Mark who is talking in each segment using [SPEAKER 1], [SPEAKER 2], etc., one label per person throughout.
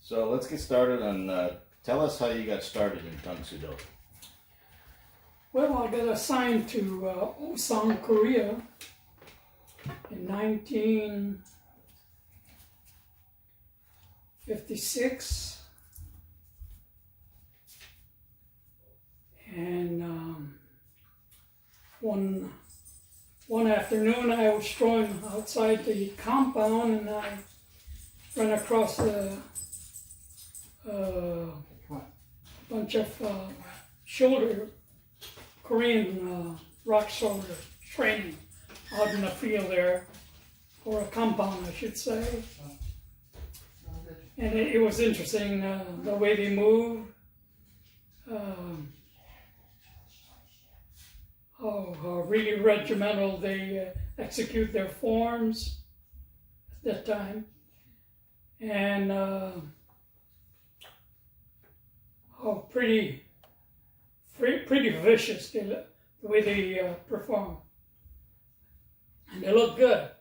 [SPEAKER 1] So let's get started on, tell us how you got started in Tung Sudo.
[SPEAKER 2] Well, I got assigned to Ulsan, Korea in 1956. And one afternoon I was strolling outside the compound and I ran across a bunch of Korean rock shoulder training out in the field there, or a compound I should say. And it was interesting the way they move, how really regimental they execute their forms at that time, and how pretty vicious the way they perform, and they look good.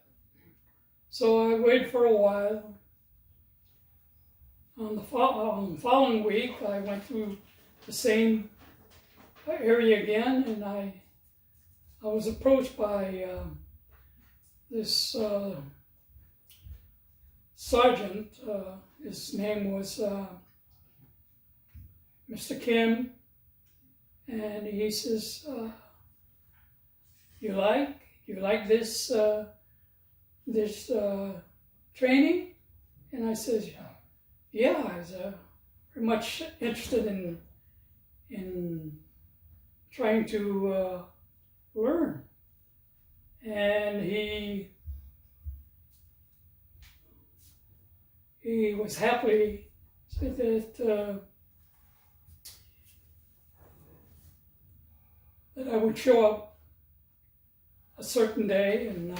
[SPEAKER 2] So I waited for a while. On the following week, I went through the same area again, and I was approached by this sergeant. His name was Mr. Kim, and he says, "You like this training?" And I says, "Yeah, I was very much interested in trying to learn." And he was happily said that I would show up a certain day, and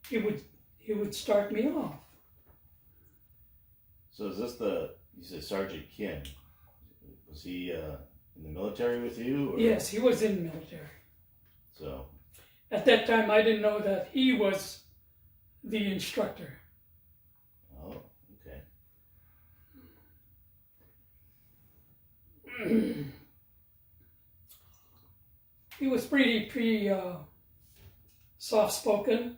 [SPEAKER 2] he would start me off.
[SPEAKER 1] So is this you said Sergeant Kim, was he in the military with you? Or?
[SPEAKER 2] Yes, he was in the military.
[SPEAKER 1] So
[SPEAKER 2] at that time I didn't know that he was the instructor.
[SPEAKER 1] Oh, okay.
[SPEAKER 2] He was pretty soft-spoken,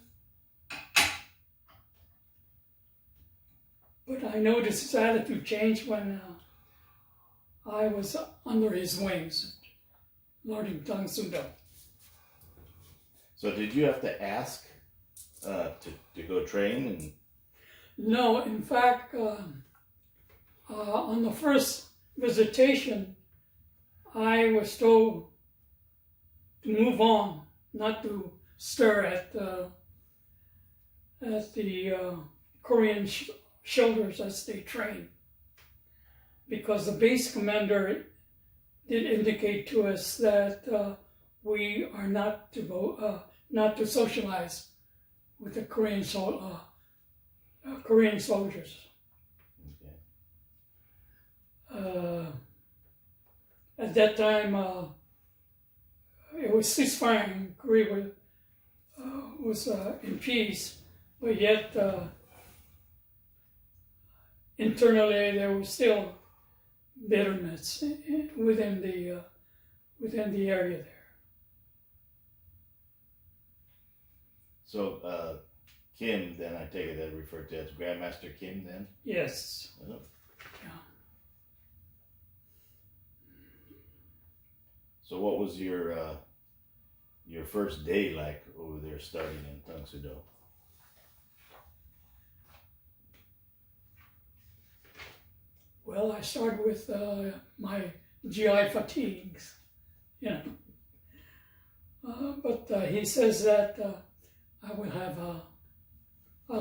[SPEAKER 2] but I noticed his attitude changed when I was under his wings, learning Tung Sudo.
[SPEAKER 1] So did you have to ask to go train? And
[SPEAKER 2] No, in fact, on the first visitation, I was told to move on, not to stir at the Korean shoulders as they train, because the base commander did indicate to us that we are not to socialize with the Korean soldiers.
[SPEAKER 1] Okay.
[SPEAKER 2] At that time, it was ceasefire. Korea was in peace, but yet internally there was still bitterness within the area there.
[SPEAKER 1] So Kim, then I take it that referred to as Grandmaster Kim then?
[SPEAKER 2] Yes.
[SPEAKER 1] Oh.
[SPEAKER 2] Yeah.
[SPEAKER 1] So what was your first day like over there starting in Tung Sudo?
[SPEAKER 2] Well, I started with my GI fatigues, you know. But he says that I'll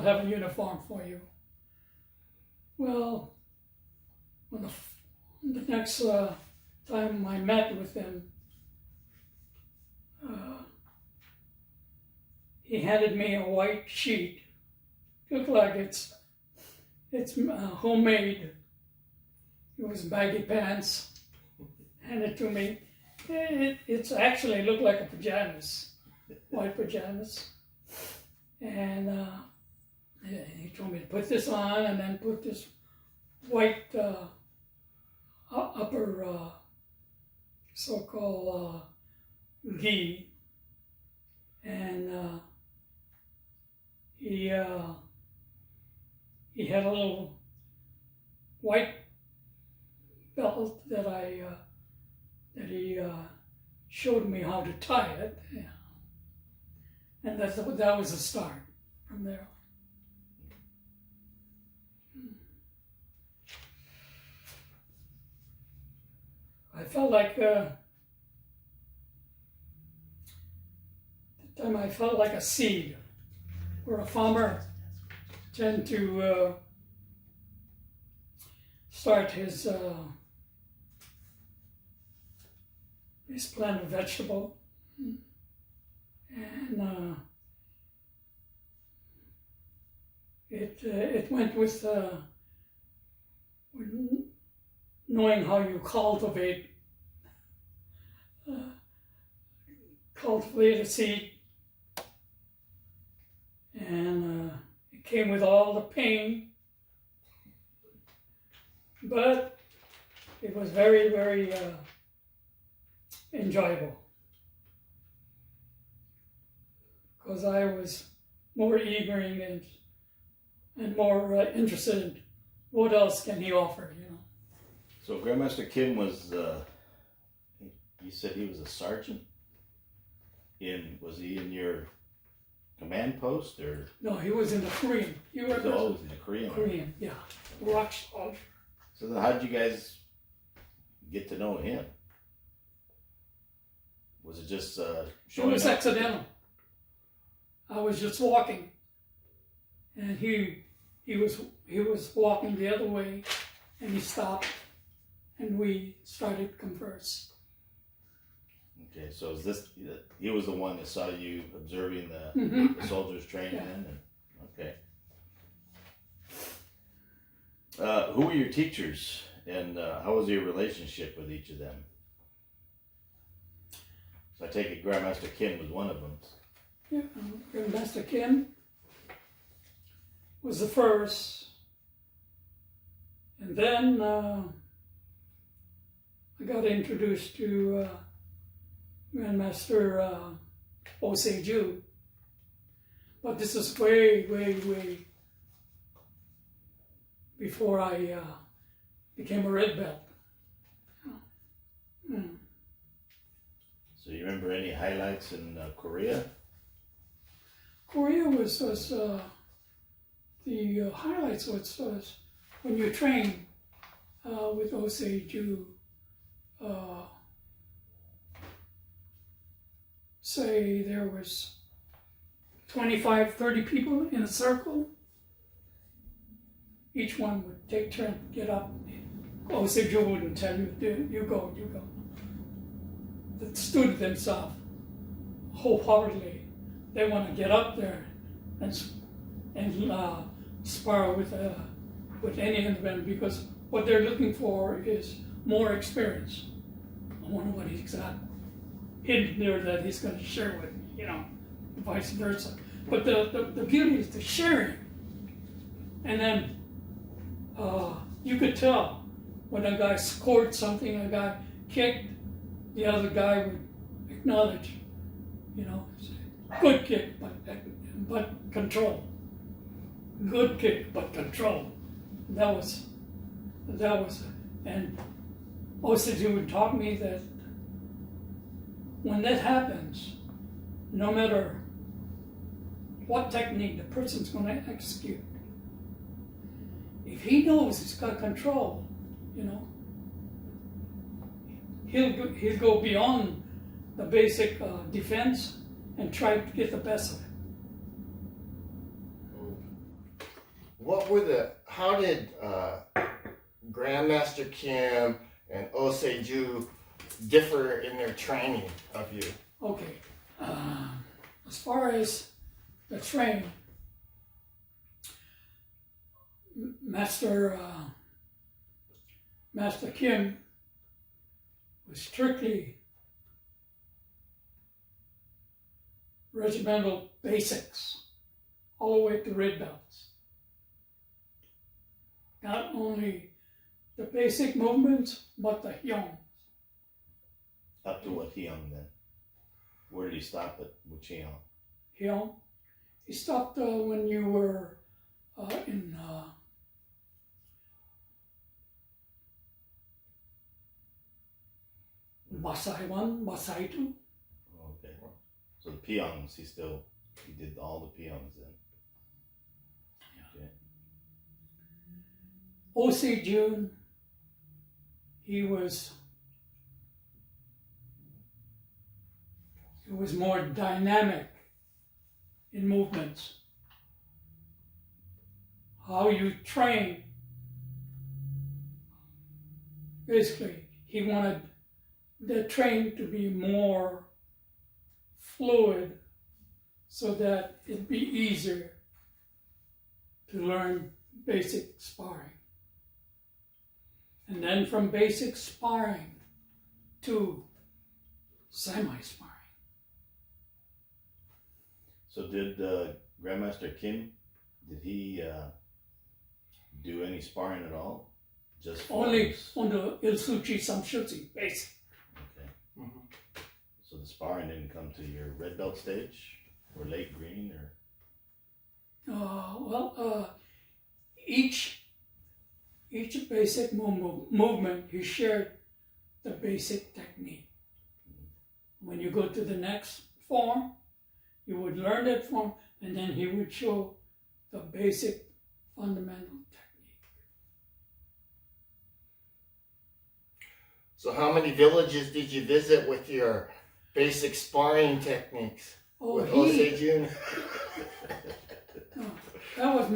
[SPEAKER 2] have a uniform for you. Well, when the next time I met with him, he handed me a white sheet. Looked like it's homemade. It was baggy pants. Handed to me. It's actually looked like a pajamas, white pajamas. And he told me to put this on and then put this white upper so-called gi, and he had a little white belt that he showed me how to tie it, and that was the start from there. I felt like at the time I felt like a seed, where a farmer tend to start his plant a vegetable, and it went with knowing how you cultivate a seed, and it came with all the pain, but it was very, very enjoyable, because I was more eager and more interested in what else can he offer, you know.
[SPEAKER 1] So Grandmaster Kim was, you said he was a sergeant? Was he in your command post, or?
[SPEAKER 2] No, he was in the Korean.
[SPEAKER 1] He was always in the Korean.
[SPEAKER 2] Korean, yeah. Rock soldier.
[SPEAKER 1] So then how did you guys get to know him? Was it just showing
[SPEAKER 2] It was
[SPEAKER 1] up?
[SPEAKER 2] accidental. I was just walking, and he was walking the other way, and he stopped, and we started converse.
[SPEAKER 1] Okay, so he was the one that saw you observing the soldiers training,
[SPEAKER 2] Yeah.
[SPEAKER 1] and okay. Who were your teachers, and how was your relationship with each of them? So I take it Grandmaster Kim was one of them.
[SPEAKER 2] Yeah, Grandmaster Kim was the first, and then I got introduced to Grandmaster Oseju, but this is way, way, way before I became a red belt.
[SPEAKER 1] So you remember any highlights in Korea?
[SPEAKER 2] Korea was the highlights was when you train with Oseju. Say there was 25, 30 people in a circle. Each one would take turn to get up. Oseju wouldn't tell you, you go, you go. That stood themselves wholeheartedly. They want to get up there and spar with any of them, because what they're looking for is more experience. I wonder what he's got hidden there that he's going to share with me, you know, vice versa. But the beauty is the sharing. And then you could tell when a guy scored something, a guy kicked, the other guy would acknowledge, you know, good kick, but control. Good kick, but control. That was, and Oseju taught me that when that happens, no matter what technique the person's going to execute, if he knows he's got control, you know, he'll go beyond the basic defense and try to get the best of it.
[SPEAKER 3] How did Grandmaster Kim and Oseju differ in their training of you?
[SPEAKER 2] Okay, as far as the training, Master Kim was strictly regimental basics, all the way to red belts. Not only the basic movements, but the hyong.
[SPEAKER 1] Up to what Hyung then? Where did he stop at? Which Hyung?
[SPEAKER 2] Hyong. He stopped when you were in Masai 1, Masai 2.
[SPEAKER 1] Okay. So the Pyongs, he did all the Pyongs then. Okay.
[SPEAKER 2] O.C. June, he was more dynamic in movements. How you train. Basically, he wanted the train to be more fluid so that it'd be easier to learn basic sparring. And then from basic sparring to semi-sparring.
[SPEAKER 1] So did Grandmaster Kim, did he do any sparring at all? Just
[SPEAKER 2] Only
[SPEAKER 1] forms?
[SPEAKER 2] on the Ilsuchi Samshutsu basic.
[SPEAKER 1] Okay. So the sparring didn't come to your red belt stage or late green or?
[SPEAKER 2] Each basic movement, he shared the basic technique. When you go to the next form, you would learn that form, and then he would show the basic fundamental technique.
[SPEAKER 3] So how many villages did you visit with your basic sparring techniques? With Osei-jun?
[SPEAKER 2] That was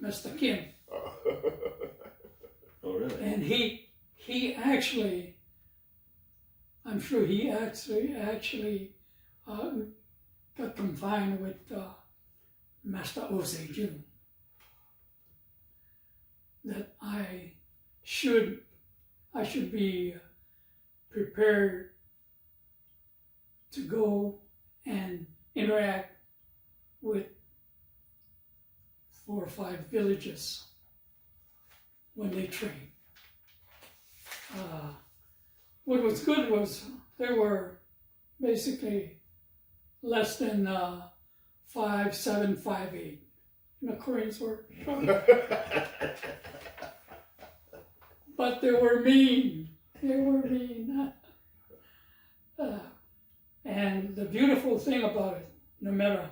[SPEAKER 2] Master Kim.
[SPEAKER 1] Oh, really?
[SPEAKER 2] And he actually, I'm sure he actually got confined with Master Osei-jun. That I should be prepared to go and interact with 4 or 5 villages when they train. What was good was they were basically less than 5'7", 5'8". You know, Koreans were short. But they were mean. They were mean. And the beautiful thing about it, no matter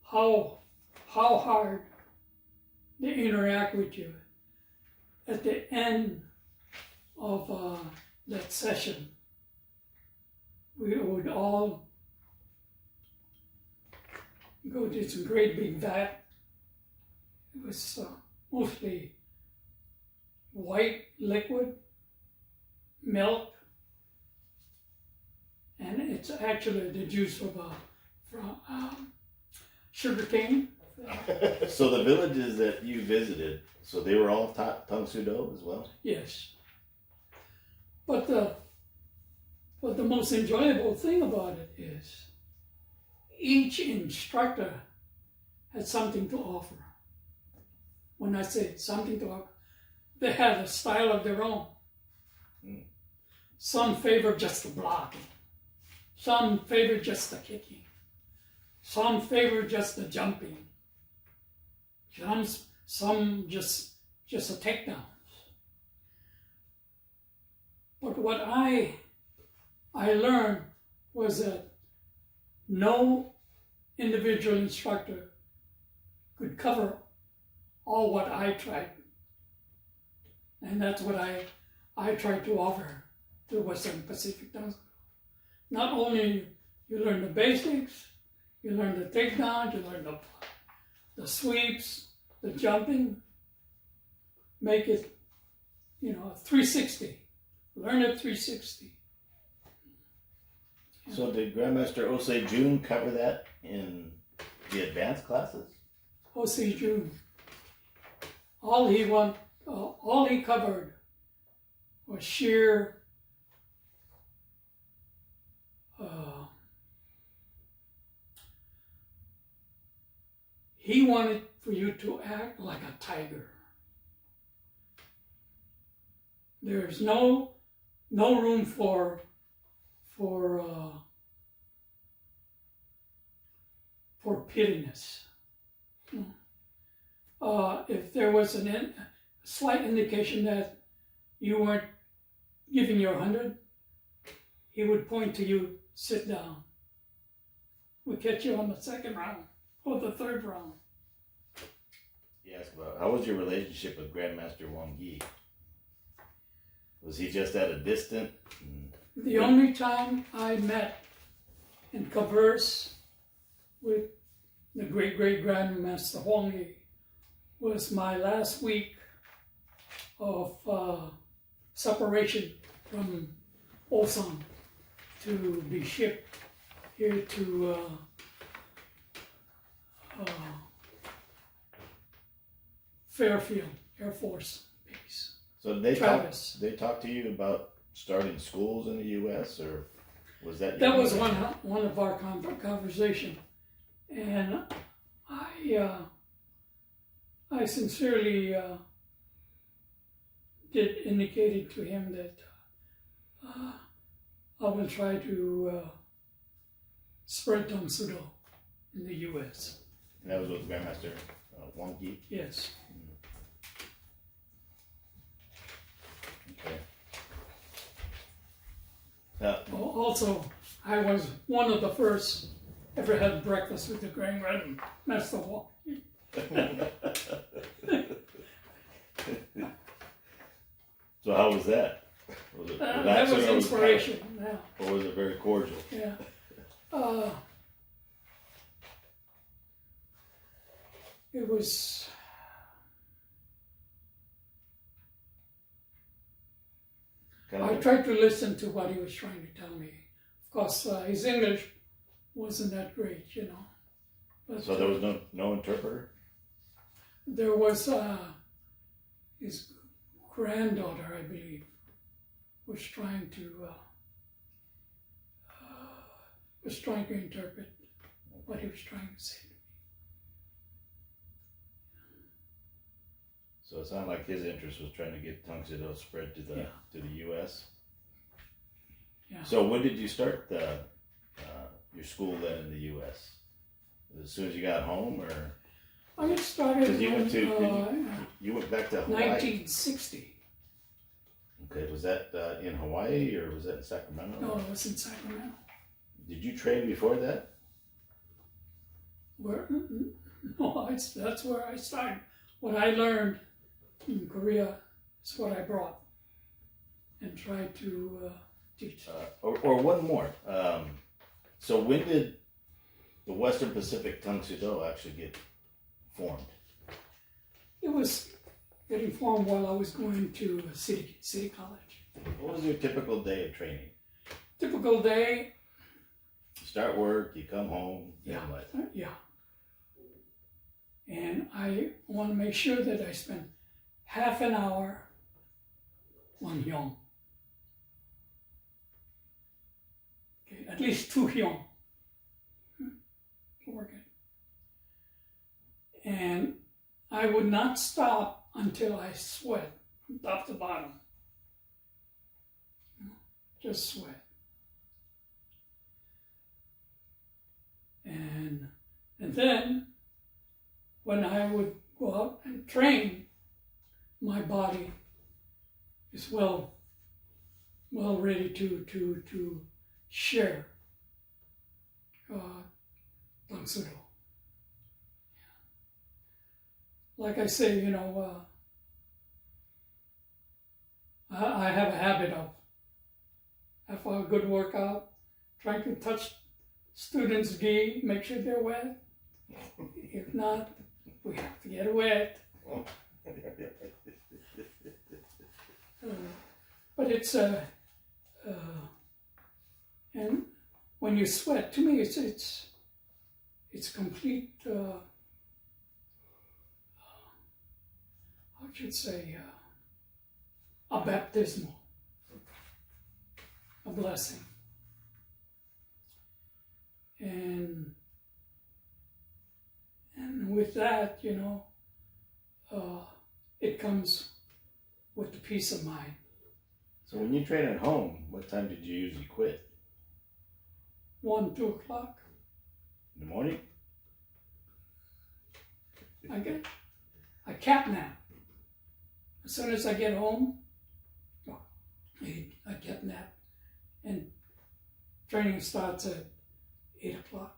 [SPEAKER 2] how hard they interact with you, at the end of that session, we would all go to some great big vat. It was mostly white liquid, milk, and it's actually the juice of sugar cane.
[SPEAKER 1] So the villages that you visited, so they were all taught Tang Soo Do as well?
[SPEAKER 2] Yes. But the most enjoyable thing about it is each instructor had something to offer. When I say something to offer, they had a style of their own. Some favor just the blocking. Some favor just the kicking. Some favor just the jumping. Some just the takedowns. But what I learned was that no individual instructor could cover all what I tried. And that's what I tried to offer to Western Pacific Dance. Not only you learn the basics, you learn the takedowns, you learn the sweeps, the jumping, make it, 360. Learn it 360.
[SPEAKER 1] So did Grandmaster Osei-jun cover that in the advanced classes?
[SPEAKER 2] Osei-jun. All he covered was sheer he wanted for you to act like a tiger. There's no room for pittyness. If there was a slight indication that you weren't giving your 100, he would point to you, sit down. We'll catch you on the second round or the third round.
[SPEAKER 1] He asked about how was your relationship with Grandmaster Wang Yi? Was he just at a distance?
[SPEAKER 2] The only time I met and conversed with the great Grandmaster Wang Yi was my last week of separation from Osan to be shipped here to Fairfield Air Force Base.
[SPEAKER 1] So they talked to you about starting schools in the U.S. or was that?
[SPEAKER 2] That was one of our conversation, and I sincerely did indicated to him that I will try to spread Tang Soo Do in the U.S.
[SPEAKER 1] And that was with Grandmaster Wang Yi?
[SPEAKER 2] Yes.
[SPEAKER 1] Okay.
[SPEAKER 2] Also, I was one of the first ever had breakfast with the Grandmaster Wang Yi.
[SPEAKER 1] So how was that? Was it
[SPEAKER 2] That was inspiration. Yeah.
[SPEAKER 1] Or was it very cordial?
[SPEAKER 2] Yeah. It was. I tried to listen to what he was trying to tell me. Of course, his English wasn't that great, you know. But,
[SPEAKER 1] so there was no interpreter?
[SPEAKER 2] There was his granddaughter, I believe, was trying to interpret what he was trying to say to me.
[SPEAKER 1] So it sounded like his interest was trying to get Tang Soo Do spread to the U.S.
[SPEAKER 2] Yeah.
[SPEAKER 1] So when did you start your school then in the U.S.? As soon as you got home, or?
[SPEAKER 2] I started
[SPEAKER 1] Because you went back to Hawaii.
[SPEAKER 2] 1960.
[SPEAKER 1] Okay, was that in Hawaii or was that in Sacramento?
[SPEAKER 2] No, it was in Sacramento.
[SPEAKER 1] Did you train before that?
[SPEAKER 2] No, that's where I started. What I learned in Korea is what I brought and tried to teach.
[SPEAKER 1] Or one more. So when did the Western Pacific Tang Soo Do actually get formed?
[SPEAKER 2] It was getting formed while I was going to City College.
[SPEAKER 1] What was your typical day of training?
[SPEAKER 2] Typical day.
[SPEAKER 1] You start work, you come home, then what?
[SPEAKER 2] Yeah. And I want to make sure that I spend half an hour on Hyung. Okay, at least 2 Hyung. Working. And I would not stop until I sweat from top to bottom. Just sweat. And then when I would go out and train, my body is well ready to share Tang Soo Do. Like I say, you know, I have a habit of, after a good workout, trying to touch students' gi, make sure they're wet. If not, we have to get it wet. But it's and when you sweat, to me, it's complete. I should say a baptismal, a blessing, and with that, you know, it comes with the peace of mind
[SPEAKER 1] So when you train at home, what time did you usually quit?
[SPEAKER 2] 1, 2 o'clock.
[SPEAKER 1] In the morning?
[SPEAKER 2] I cat nap. As soon as I get home, I get nap. And training starts at 8 o'clock.